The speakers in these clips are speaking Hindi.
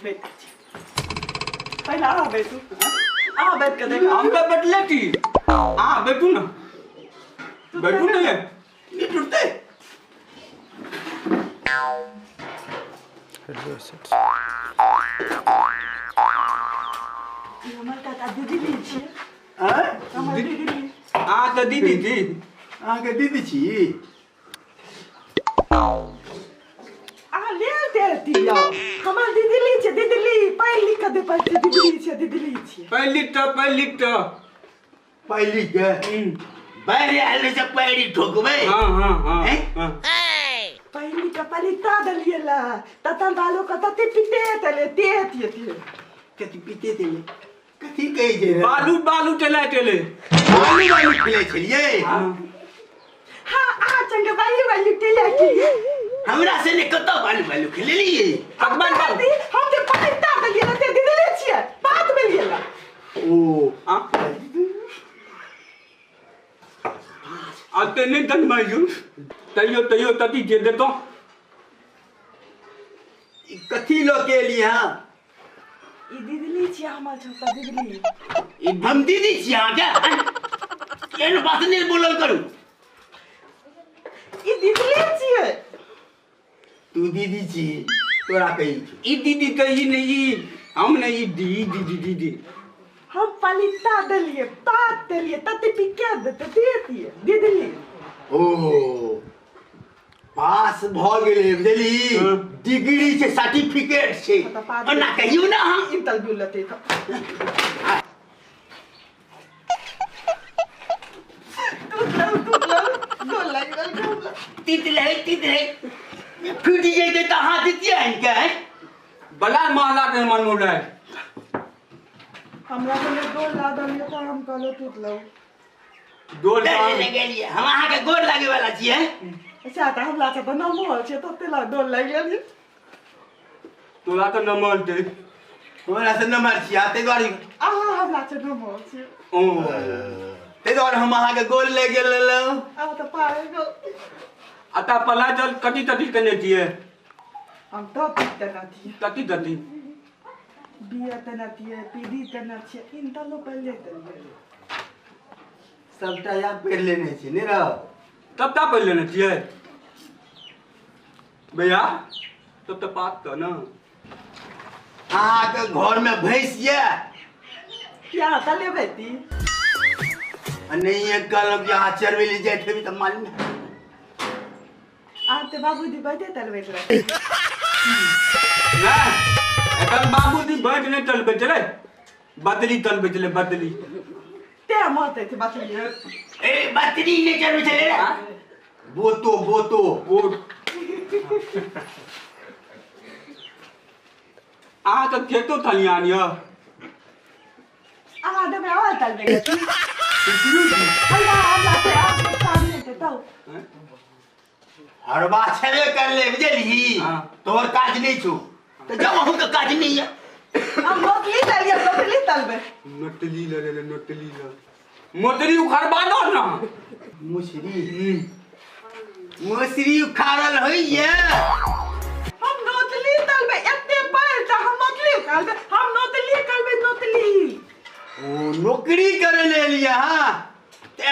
बैठ पहले आ बैठू आ बैठ के देख हम तो बैठ लेती हाँ बैठू ना बैठू नहीं है ये टूटते हमार काका दीदी ली छी हाँ हमार दीदी ली हाँ तो दीदी थी आगे दीदी छी आ ले देती यो हमार दीदी ली छी दीदी ली पहली कदे पर दीदी ली छी पहली तो पहली के बाहर आले से पैरी ठोकबे हाँ पहली का पलिता दलिएला ततन बालो का तते पिटे तले ते कति पीते थे कथी कही जे बालू चला चले बालू खेले छलिए हाँ आ चंगे बाली टेले के हमरा से ने कतो बालू खेले लिए अकबर हम तो पलिता दलिएला ते दीदी ली छी बात में लिएला ओ आते नहीं तन मायू तैयो तती जे देतो कथी लो के लिए हां ई दीदी ली छी हमार छोटा दीदी ली हम दीदी छी हां क्या केन बात नहीं बोलल करू ई दीदी ली छी तू दीदी छी तोरा कही ई दीदी कही नहीं हम नहीं दीदी हम पलिता दलिए बात दलिए तते पिके देते देती दीदी ली ओ पास भ गेले बुझली डिग्री से सर्टिफिकेट छे ओना कहियो ना हम इंटरव्यू लेते तो दो लग तीत रहे फूट जेते त हाथ दिया इनका है बला महला के मन मुड़े हमरा ने दो लादल ये तो हम कहलो टूट लो दो ले गेलिए हम अहाँ के गोर लागे वाला छिए अच्छा त हमरा से बना मोल छे तो तेला दो लग गेल तोरा तो न मानते हमरा से नंबर छी आते द्वारी आ हमरा से न मोल छे ओ ते द्वार हम अहाँ के गोल ले गेल अब तो पाए गो अता पला जल कटी कने दिए हम तो पिटना थी कटी बिया तना थी पीडी तना छे इन तलो पहले तले सबटा या पेड़ लेने छी ने रह तब ता पहले न दिए भैया तब तो बात तो ना अहाँ के घर में भैंस ये क्या तले बेटी नहीं ये कल यहाँ चरवे ले जाए थे भी तो मालूम है आते बाबूजी बैठे तलवे रहे ना एकल बाबूजी बैठ नहीं चल पे चले बदली तल पे चले बदली ते माते थे बात लिए ए बतरी ने चरवे चले रे बोतो वो आ तो खेतो थलियानिया आ दे में आवा तलवे गई भैया हम लाते आप सामने थे तो हर बात छले कर ले बुझली तोर काज नहीं छु तो जब हम के काज नहीं है हम नोटली तलवे नोटली ले मोटरी उखाड़ बांधो ना मुसरी उखाड़ल होई ये हम नोटली तलवे एते पैर त हम नोटली तलवे हम नोटली ओ नौकरी करे ले लिया हां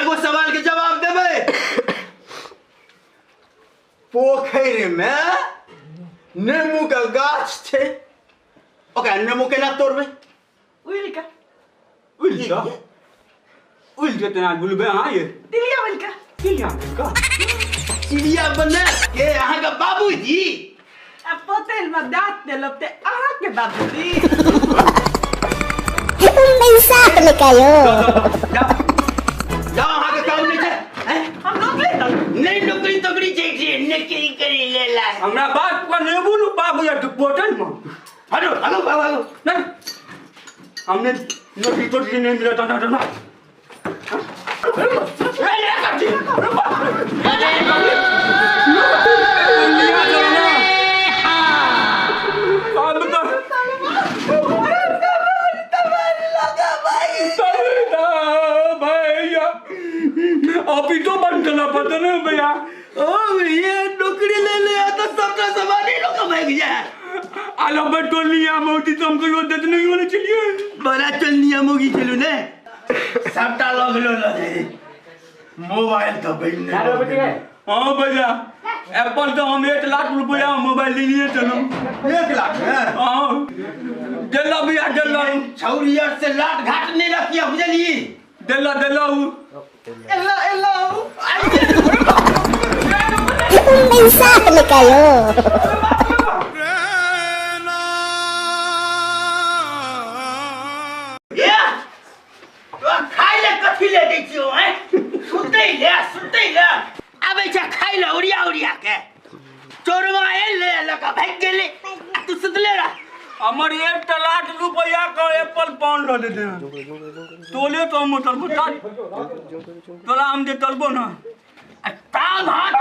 एगो सवाल के जवाब देबे पोखर में नेमू का गाछ छे ओकरा नेमू केना तोड़बे उल तना गुलबे हां ये तिलिया का चिड़िया बना के अहाँ का बाबूजी अब पोतेल में दांत देलो ते अहाँ के बाबूजी Mensaje me cayó. जाओ अहाँ के काम नहीं छे हम नोटली तलवे नहीं नौकरी तोकरी चाहिए नौकरी करी ले ला हमरा बात को नेबू नु बाबू या तू पोटन में हेलो बाबू नहीं हमने नौकरी तो नहीं मिला था अभी तो बंद करना पड़ता ना भैया ओ ये नौकरी ले ले तो सबका सामान ही लोग भाग जाए आलो बटोलिया मोती तुमको यो देत नहीं होने चलिए बड़ा चलनिया मुगी चलू ने सबटा लगलो लगे मोबाइल तो बिन हां भैया एप्पल तो हम 1 लाख रुपया मोबाइल ले लिए चलो 1 लाख हां देला भैया देला छौरियर से लाट घाट नहीं रखिया बुझली देला एल्ला Mensaje kayo. या तो खाइले कथि ले दै छियो हैं सुतै ले आबै छ खाइले उड़िया के चोरवा एले लका भाग गेले तू सुतले रह हमर 1 लाख रुपया का एप्पल पाउंड दे दे तोले तो मोटर बता तोला हम दे तलबो ना ताम हाथ